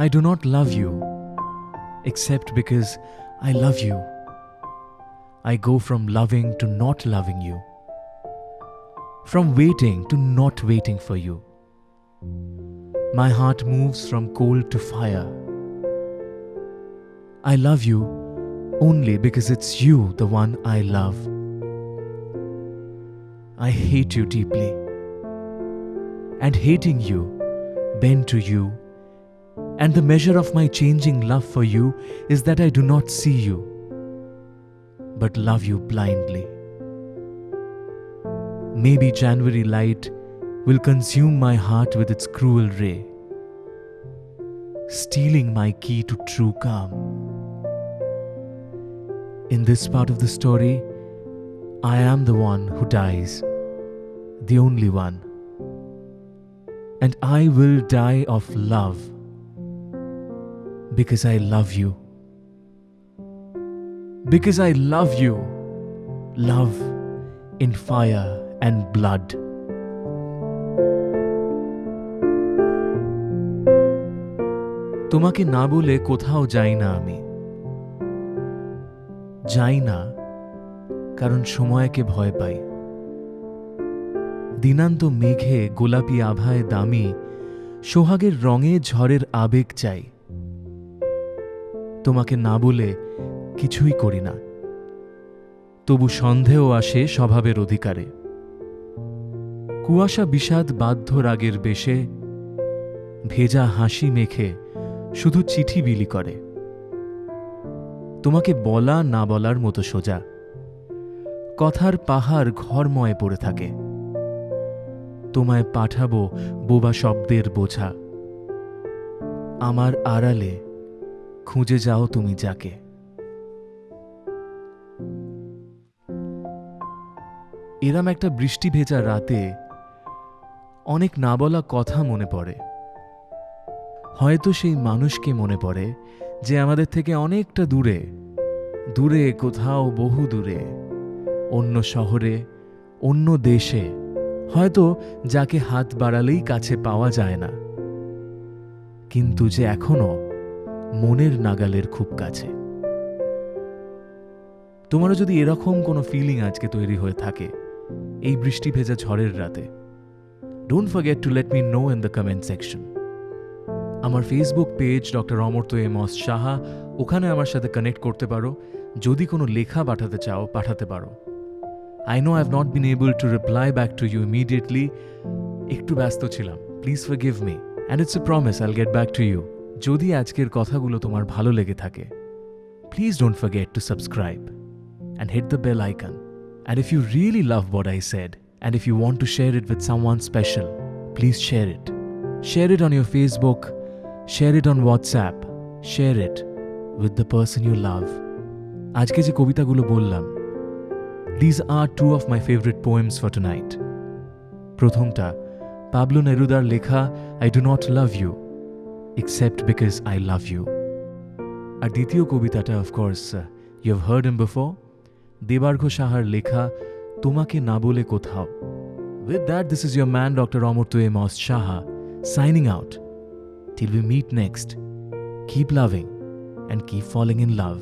I do not love you, except because I love you. I go from loving to not loving you, from waiting to not waiting for you. My heart moves from cold to fire. I love you only because it's you, the one I love. I hate you deeply, and hating you, bend to you, and the measure of my changing love for you is that I do not see you, but love you blindly. Maybe January light will consume my heart with its cruel ray, stealing my key to true calm. In this part of the story, I am the one who dies, the only one. And I will die of love, because I love you. Because I love you. Love in fire and blood. তোমাকে না বলে কোথাও যাই না আমি। যাই না কারণ সময়কে ভয় পাই। দিনান্ত মেঘে গোলাপি আভায় দামি সোহাগের রঙে ঝড়ের আবেগ চাই। তোমাকে না বলে কিছুই করি না, তবু সন্দেহ আসে স্বভাবের অধিকারে। কুয়াশা বিষাদ বাধ্য রাগের বেশে ভেজা হাসি মেখে শুধু চিঠি বিলি করে। তোমাকে বলা না বলার মতো সোজা, কথার পাহাড় ঘরময় পড়ে থাকে। তোমায় পাঠাবো বোবা শব্দের বোঝা, আমার আড়ালে খুঁজে যাও তুমি যাকে। এরম একটা বৃষ্টি ভেজা রাতে অনেক না বলা কথা মনে পড়ে। হয়তো সেই মানুষকে মনে পড়ে যে আমাদের থেকে অনেকটা দূরে, দূরে কোথাও বহু দূরে, অন্য শহরে, অন্য দেশে, হয়তো যাকে হাত বাড়ালেই কাছে পাওয়া যায় না, কিন্তু যে এখনো মনের নাগালের খুব কাছে। তোমারও যদি এরকম কোনো ফিলিং আজকে তৈরি হয়ে থাকে এই বৃষ্টি ভেজা ঝড়ের রাতে, don't forget to let me know in the comment section. আমার Facebook page doctor Amartya M Saha, ওখানে আমার সাথে কানেক্ট করতে পারো। যদি কোনো লেখা পাঠাতে চাও পাঠাতে পারো। I know I've not been able to reply back to you immediately. একটু ব্যস্ত ছিলাম, please forgive me, and it's a promise I'll get back to you. যদি আজকের কথাগুলো তোমার ভালো লেগে থাকে, please don't forget to subscribe and hit the bell icon. And if you really love what I said, and if you want to share it with someone special, please share it. Share it on your Facebook, share it on WhatsApp, share it with the person you love. আজকে যে কবিতাগুলো বললাম, these are two of my favorite poems for tonight. প্রথমটা Pablo নেরুদার লেখা I do not love you except because I love you. আর দ্বিতীয় কবিতাটা of course you have heard him before, Debargha সাহার লেখা তোমাকে না বলে কোথাও. With that, this is your man Dr. Omurto Amos Shaha signing out. Till we meet next, keep loving and keep falling in love.